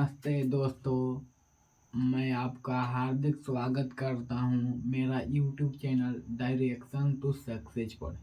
नमस्ते दोस्तों, मैं आपका हार्दिक स्वागत करता हूं मेरा YouTube channel direction to success पर।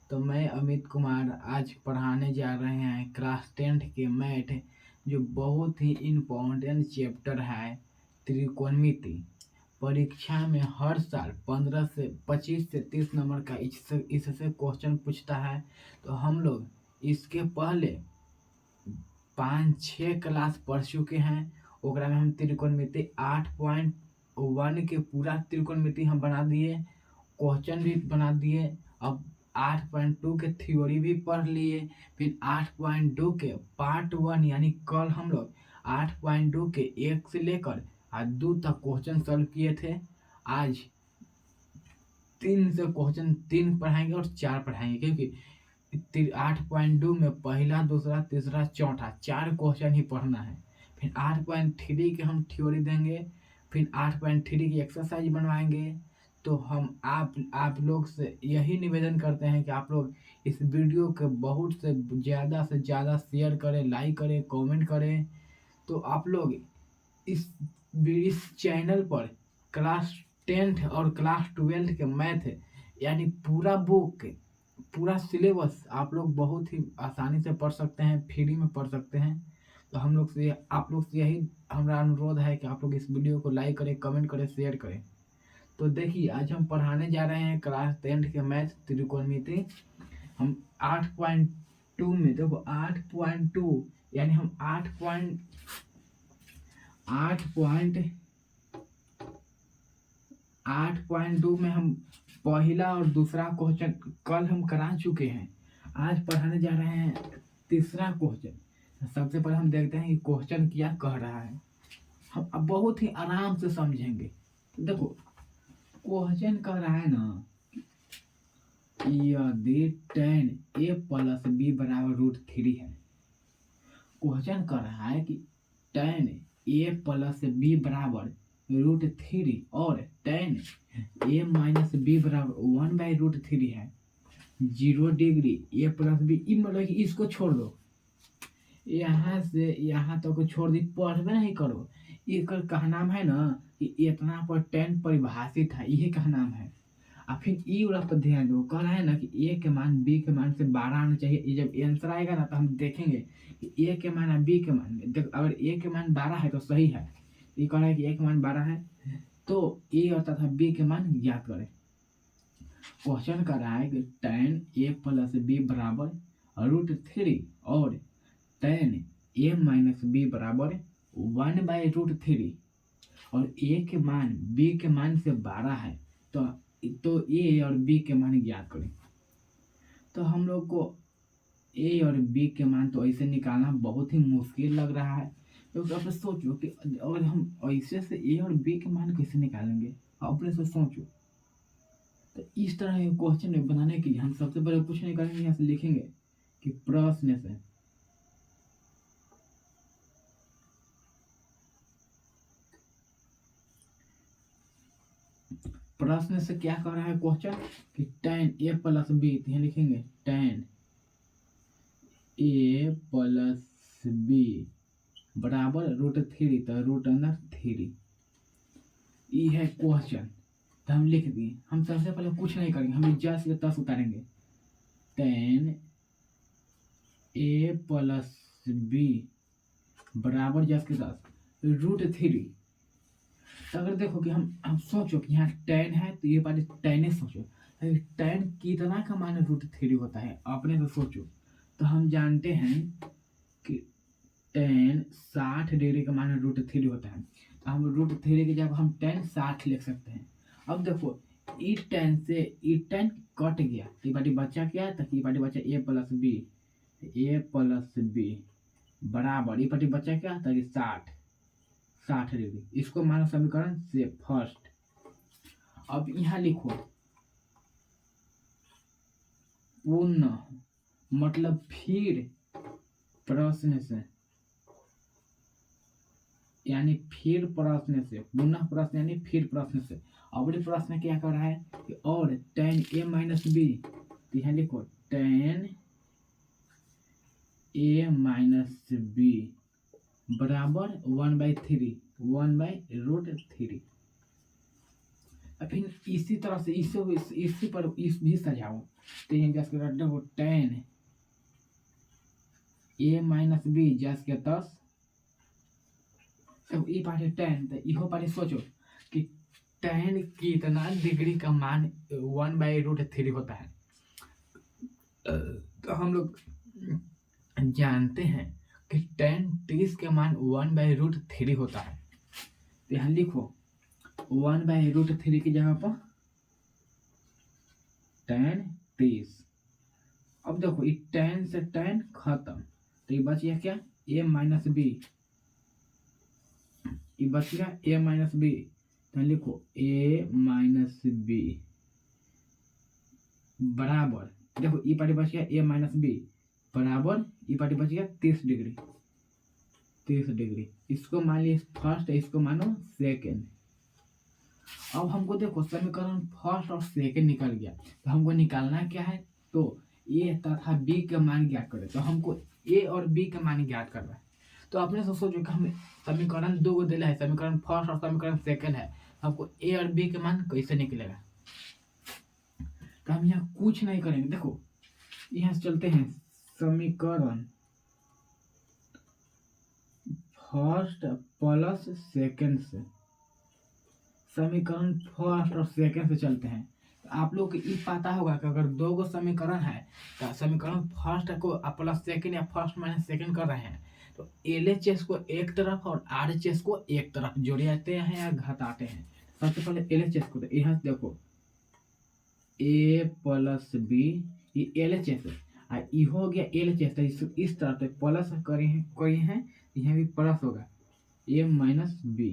तो मैं अमित कुमार आज पढ़ाने जा रहे हैं क्लास 10th के मैथ, जो बहुत ही इम्पोर्टेंट चैप्टर है त्रिकोणमिति। परीक्षा में हर साल 15 से 25 से 30 नंबर का इससे क्वेश्चन पूछता है। तो हम लोग इसके पहले 5-6 क्लास पढ़ चुके हैं। ओकरा में हम त्रिकोणमिति 8.1 के पूरा त्रिकोणमिति हम बना दिए, क्वेश्चन भी बना दिए। अब 8.2 के थ्योरी भी पढ़ लिए। फिर 8.2 के पार्ट 1 यानी कल हम लोग 8.2 के 1 से लेकर 2 तक क्वेश्चन सॉल्व किए थे। आज 3 से क्वेश्चन 3 पढ़ाएंगे और 4 पढ़ाएंगे, क्योंकि 8.2 में पहला, दूसरा, तीसरा, चौथा 4 क्वेश्चन ही पढ़ना है। फिर 8.3 के हम थ्योरी देंगे, फिर 8.3 की एक्सरसाइज बनवाएंगे। तो हम आप लोग से यही निवेदन करते हैं कि आप लोग इस वीडियो के बहुत से ज़्यादा शेयर करें, लाइक करें, कमेंट करें। तो आप लोग इस चैनल पर क्लास 10th और क्लास 12th के मैथ यानी पूरा बुक, पूरा सिलेबस आप लोग बहुत ही आसानी से पढ़ सकते हैं, फ्री में पढ़ सकते हैं। तो आप लोग से यही हमारा अनुरोध है कि आप लोग इस वीडियो को लाइक करें, कमेंट करें, शेयर करें। तो देखिए, आज हम पढ़ाने जा रहे हैं क्लास 10th के मैथ त्रिकोणमिति। हम 8.2 में देखो 8.2 यानी हम 8.2 में हम पहला और दूसरा क्वेश्चन कल हम करा चुके हैं। आज पढ़ाने जा रहे हैं तीसरा क्वेश्चन। सबसे पहले हम देखते हैं कि क्वेश्चन क्या कह रहा है। हम अब बहुत ही आराम से समझेंगे। देखो, क्वेश्चन कह रहा है ना, यदि tan a + b = √3 है। क्वेश्चन कह रहा है कि tan a + b = √3 और tan a - b = 1/√3 है। 0 डिग्री a + b, मतलब कि इसको छोड़ दो, यहाँ से यहाँ तक छोड़ दी, पढ़ना नहीं करो। ये का नाम है ना कि इतना पर tan परिभाषित है, यही का नाम है। और फिर ई वाला पर ध्यान दो, कह रहा है ना कि a के मान b के मान से 12 आना चाहिए। ये जब आंसर आएगा ना तो हम देखेंगे कि a के मान और b के मान, अगर a के मान 12 है तो सही है। ये कह रहा है कि a के मान 12 है, तो a और तथा b के मान ज्ञात करें। क्वेश्चन कर रहा है कि tan a + b = √3 और tan a - b = 1/√3 और a के मान b के मान से 12 है। तो a और b के मान ज्ञात करें। तो हम लोग को a और b के मान तो ऐसे निकालना बहुत ही मुश्किल लग रहा है। तो आप सोचो कि अगर हम ऐसे से a और b के मान कैसे निकालेंगे, अपने से सोचो। तो इस तरह के क्वेश्चन बनाने के लिए हम सबसे पहले कुछ नहीं करेंगे, यहाँ से लिखेंगे कि प्रश्न से क्या कर रहा है क्वेश्चन कि tan a + b, तो यहाँ लिखेंगे tan a + b = √3, तो √3 ये है क्वेश्चन। तो हम लिख दिए। हम सबसे पहले कुछ नहीं करेंगे, हम जस से तस उतारेंगे। tan a + b बराबर जस के तस √3। तो अगर देखो कि हम सोचो कि यहाँ tan है, तो ये वाली tan सोचो, tan कितना का मान √3 होता है, अपने से सोचो। तो हम जानते हैं कि tan 60 डिग्री का मान √3 होता है। तो हम √3 की जगह हम tan 60 लिख सकते हैं। अब देखो, ई tan से ई tan कट गया, तो ये वाली बचा क्या, तो ये वाली बचा a + b बराबर, ये वाली बचा क्या, तो 60 डिग्री। इसको मानो समीकरण से फर्स्ट। अब यहाँ लिखो पुनः, मतलब फिर प्रश्न से, यानी फिर प्रश्न से, पुनः प्रश्न यानी फिर प्रश्न से। अगले प्रश्न क्या कर रहा है कि और tan a - b, तो यहाँ लिखो tan a - b बराबर 1/3, 1/√3। अब फिर इसी तरह से इसी पर इस भी सजाओ, तो यहाँ जैसे कि देखो tan a माइनस बी जैसे कि 10। अब ये पार्टी tan, तो इहो पार्टी सोचो कि tan कितना डिग्री का मान 1/√3 होता है। तो हम लोग जानते हैं कि tan 30 के मान 1/√3 होता है। तो यहाँ लिखो 1/√3 की जगह पर tan 30। अब देखो ये tan से tan खत्म, तो ये बच गया क्या, a माइनस बी, ये बच गया a माइनस बी। तो लिखो a माइनस बी बराबर, देखो ये पार्टी बच गया a माइनस बी बराबर, ये पार्टी बच गया 30 डिग्री, 30 डिग्री। इसको मान लिया फर्स्ट, इसको मानो सेकेंड। अब हमको देखो समीकरण फर्स्ट और सेकेंड निकल गया, तो हमको निकालना क्या है, तो ए तथा बी के मान ज्ञात करें। तो हमको ए और बी के मान ज्ञात करना है। तो आपने सोचो कि हमें समीकरण दो दिला है, समीकरण फर्स्ट और समीकरण सेकेंड है, हमको ए और बी के मान कैसे निकलेगा। तो हम यहाँ कुछ नहीं करेंगे, देखो यहाँ से चलते हैं समीकरण फर्स्ट प्लस सेकेंड से, समीकरण फर्स्ट और सेकेंड से चलते हैं। तो आप लोग को ये पता होगा कि अगर दो गो समीकरण है, तो समीकरण फर्स्ट को प्लस सेकेंड या फर्स्ट माइनस सेकेंड कर रहे हैं, तो LHS को एक तरफ और RHS को एक तरफ जोड़ते हैं या घटाते हैं। सबसे पहले LHS को, तो यहाँ से देखो a प्लस बी, ये LHS है, ये हो गया LHS, तो इस तरफ से प्लस करे हैं, यहाँ भी प्लस होगा a माइनस बी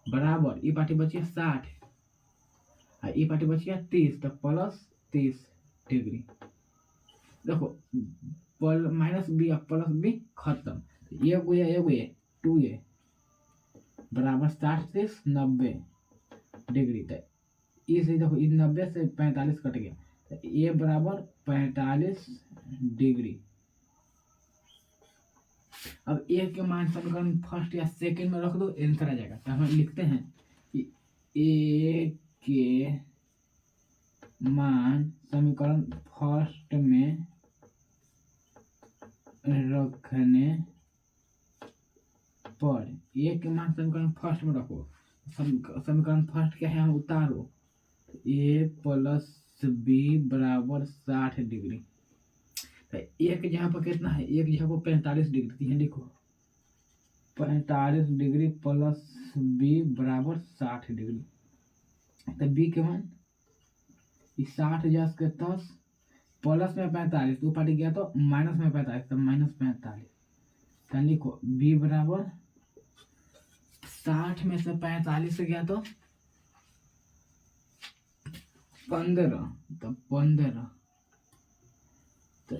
बराबर, ये पार्टी बची 60 और ये पार्टी बच गया 30, तो प्लस 30 डिग्री। देखो माइनस बी और प्लस बी खत्म, ये 2a बराबर 60 से 90 डिग्री। तो इसे देखो इस 90 से 45 कट गया, तो ये बराबर 45 डिग्री। अब ए के मान समीकरण फर्स्ट या सेकेंड में रख दो, आंसर आ जाएगा। तो हम लिखते हैं कि ए के मान समीकरण फर्स्ट में रखने पर, ए के मान समीकरण फर्स्ट में रखो, समीकरण फर्स्ट क्या है हम उतारो, ए प्लस बी बराबर 60 डिग्री। तो एक जगह पर कितना है, एक जगह पर 45 डिग्री, यहाँ लिखो 45 डिग्री प्लस बी बराबर 60 डिग्री। तो बी के मान 60 जस के 10 प्लस में 45, तो पार्टी गया तो माइनस में 45, तो माइनस 45। तो लिखो बी बराबर 60 में से 45 गया तो 15, तो 15। तो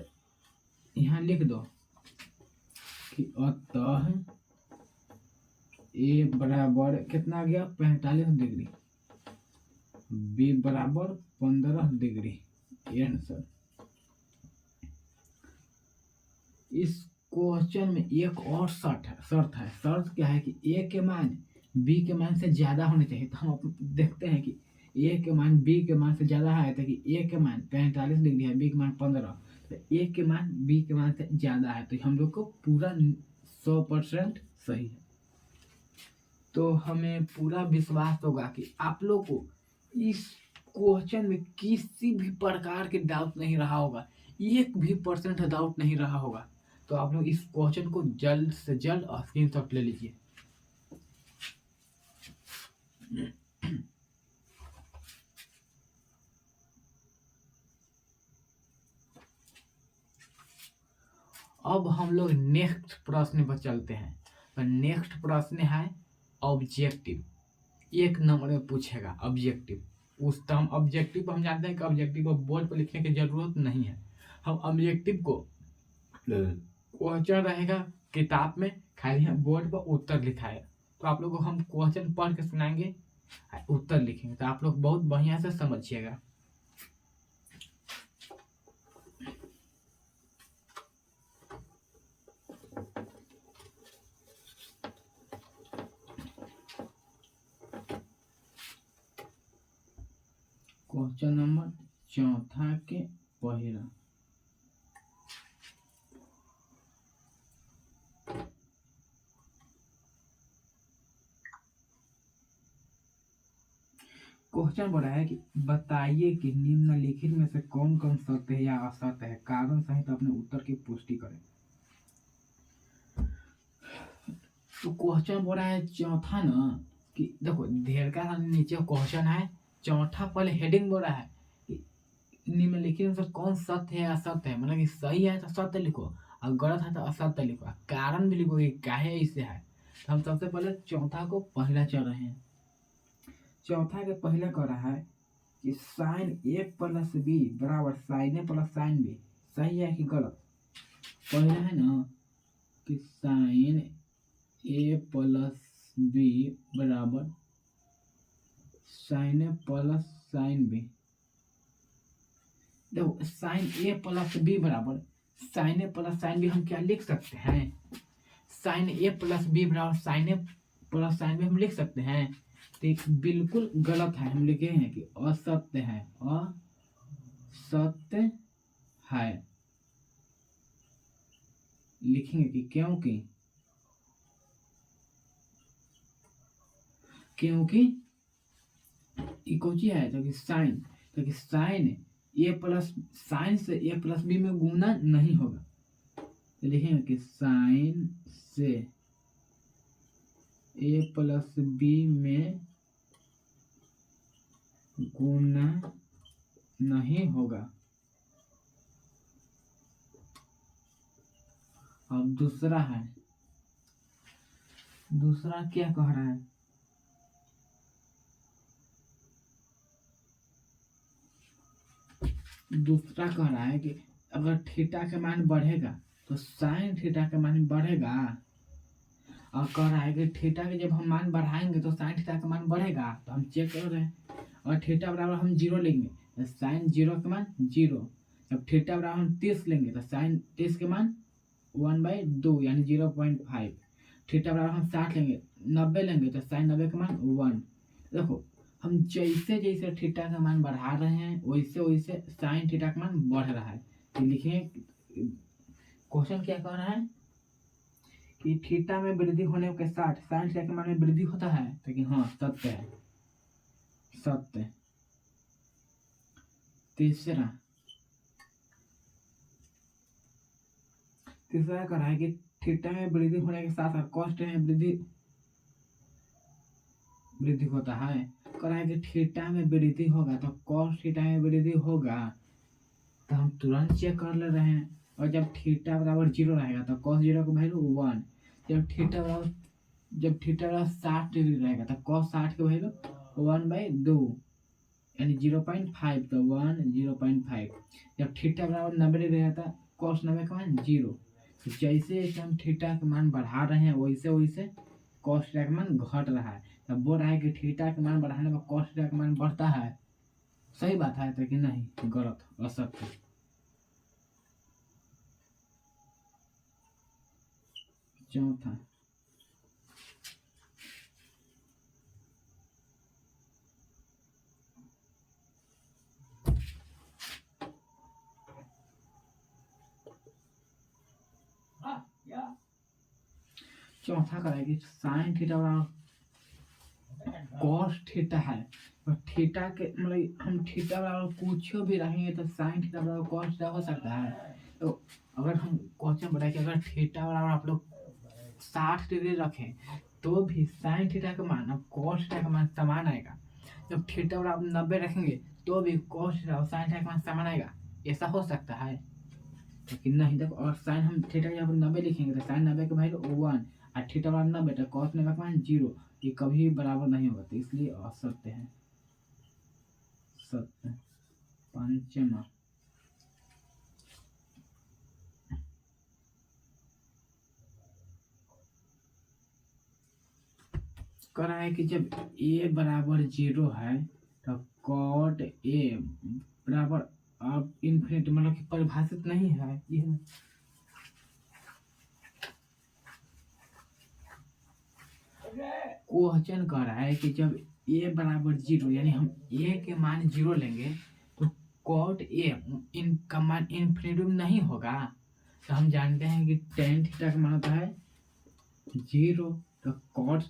यहाँ लिख दो कि अतः ए बराबर कितना गया 45 डिग्री, बी बराबर 15 डिग्री, आंसर। इस क्वेश्चन में एक और शर्त है। शर्त क्या है कि ए के मान बी के मान से ज्यादा होने चाहिए। तो हम देखते हैं कि ए के मान बी के मान से ज्यादा है, तो कि ए के मान 45 डिग्री है, बी के मान 15, तो ए के मान बी के मान से ज्यादा है, तो हम लोग को पूरा 100% सही है। तो हमें पूरा विश्वास होगा कि आप लोग को इस क्वेश्चन में किसी भी प्रकार के डाउट नहीं रहा होगा, 1% डाउट नहीं रहा होगा। तो आप लोग इस क्वेश्चन को जल्द से जल्द स्क्रीनशॉट ले लीजिए। अब हम लोग नेक्स्ट प्रश्न पर चलते हैं। तो नेक्स्ट प्रश्न है ऑब्जेक्टिव, 1 नंबर में पूछेगा ऑब्जेक्टिव। उस तो हम ऑब्जेक्टिव को हम जानते हैं कि ऑब्जेक्टिव को बोर्ड पर लिखने की जरूरत नहीं है। हम ऑब्जेक्टिव को क्वेश्चन रहेगा किताब में, खाली हम बोर्ड पर उत्तर लिखा है। तो आप लोग को हम क्वेश्चन पढ़ के सुनाएंगे, उत्तर लिखेंगे, तो आप लोग बहुत बढ़िया से समझिएगा। क्वेश्चन नंबर चौथा के पहला क्वेश्चन बोला है कि बताइए कि निम्नलिखित में से कौन कौन सत्य है या असत्य है, कारण सहित अपने उत्तर की पुष्टि करें। तो क्वेश्चन बोला है चौथा ना कि देखो ढेर का नीचे क्वेश्चन है, चौथा पहले हेडिंग बोला है कि निम्नलिखित में से कौन सत्य है असत्य है, मतलब कि सही है तो सत्य लिखो और गलत है तो असत्य लिखो, कारण भी लिखो कि काहे ऐसे है। तो हम सबसे पहले चौथा को पहला चल रहे हैं। चौथा के पहले कह रहा है कि साइन ए प्लस बी बराबर साइन ए प्लस साइन बी, सही है कि गलत। पहला है ना कि साइन ए प्लस बी बराबर साइन ए प्लस साइन बी। देखो साइन ए प्लस बी बराबर साइन ए प्लस साइन बी हम क्या लिख सकते हैं, साइन ए प्लस बी बराबर साइन ए प्लस साइन बी हम लिख सकते हैं। तो बिल्कुल गलत है, हम लिखे हैं कि असत्य है, असत्य है लिखेंगे कि क्योंकि कौन सी है, तो कि साइन ए प्लस साइन से ए प्लस बी में गुना नहीं होगा, तो लिखेंगे कि साइन से ए प्लस बी में गुना नहीं होगा। अब दूसरा क्या कह रहा है, दूसरा कह रहा है कि अगर थीटा का मान बढ़ेगा तो साइन थीटा का मान बढ़ेगा, और कह रहा है कि थीटा के जब हम मान बढ़ाएंगे तो साइन थीटा का मान बढ़ेगा। तो हम चेक कर रहे हैं, और थीटा बराबर हम 0 लेंगे तो साइन 0 का मान 0, जब थीटा बराबर हम 30 लेंगे तो साइन 30 के मान 1/2 यानी 0.5, थीटा बराबर हम 60 लेंगे 90 लेंगे तो साइन 90 का मान 1। देखो हम जैसे जैसे थीटा का मान बढ़ा रहे हैं वैसे वैसे साइन थीटा का मान बढ़ रहा है। तो लिखिए क्वेश्चन क्या कह रहा है कि थीटा में वृद्धि होने के साथ साइन थीटा के मान में वृद्धि होता है, तो कि हाँ सत्य है, सत्य। तीसरा कह रहा है कि थीटा में वृद्धि होने के साथ साथ कॉस्ट में वृद्धि होता है। कह रहा है कि थीटा में वृद्धि होगा तो कॉस थीटा में वृद्धि होगा, तो हम तुरंत चेक कर ले रहे हैं। और जब थीटा बराबर 0 रहेगा तो कॉस 0 का वैल्यू 1, जब थीटा बराबर 60 डिग्री रहेगा तो कॉस 60 का वैल्यू 1/2 यानी 0.5, तो 1 0.5। जब थीटा बराबर 90 डिग्री रहता है कॉस 90 का मान 0। तो जैसे जैसे हम थीटा का मान बढ़ा रहे हैं वैसे वैसे कॉस थीटा का मान घट रहा है। तब बोल रहा है कि थीटा का मान बढ़ाने पर कॉस थीटा का मान बढ़ता है, सही बात है तो कि नहीं, गलत, असत्य। चौथा का है कि साइन थीटा बराबर कॉस थीटा है, और थीटा के मतलब हम थीटा बराबर कुछ भी रहेंगे तो साइन थीटा बराबर कॉस थीटा हो सकता है। तो अगर हम क्वेश्चन बताए कि अगर थीटा बराबर आप लोग 60 डिग्री रखें तो भी साइन थीटा का मान अब कॉस थीटा का मान समान आएगा। जब थीटा बराबर 90 रखेंगे तो भी कॉस थीटा और साइन थीटा का मान समान आएगा, ऐसा हो सकता है, लेकिन नहीं। देखो और साइन हम थीटा यहाँ पर 90 लिखेंगे तो साइन 90 का वैल्यू 1 और थीटा बराबर 90 तो कॉस 90 का मान 0, ये कभी बराबर नहीं होगा, तो इसलिए असत्य है, सत्य। पंचमा कह रहा है कि जब a बराबर 0 है तो कॉट a बराबर अब इन्फिनिटी मतलब कि परिभाषित नहीं है, ये क्वेश्चन कह रहा है कि जब ए बराबर 0 यानी हम ए के मान 0 लेंगे तो कॉट ए इनका मान इन्फिनिटी नहीं होगा। तो हम जानते हैं कि टेन थीटा का मान होता है 0, तो कॉट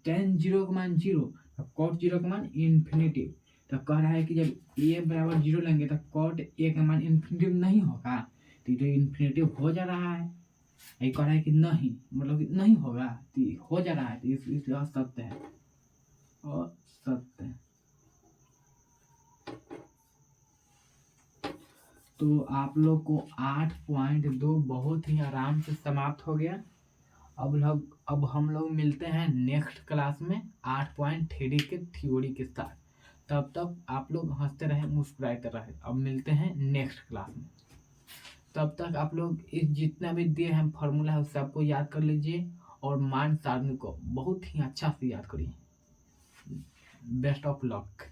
टेन 0 का मान 0, तो कॉट 0 का मान इन्फिनिटी। तो कह रहा है कि जब ए बराबर 0 लेंगे तो कॉट ए का मान इन्फिनिटी नहीं होगा। तो ये इन्फिनिटी हो जा रहा है, ये कह रहा है कि नहीं, मतलब कि नहीं होगा, तो हो जा रहा है, तो इसलिए असत्य है, असत्य है। तो आप लोग को 8.2 बहुत ही आराम से समाप्त हो गया। अब हम लोग मिलते हैं नेक्स्ट क्लास में 8.3 के थ्योरी के साथ। तब तक आप लोग हंसते रहे, मुस्कुराते रहे। अब मिलते हैं नेक्स्ट क्लास में। तब तक आप लोग इस जितना भी दिए हैं फॉर्मूला है सबको याद कर लीजिए और मान सारणी को बहुत ही अच्छा से याद करिए। Best of luck.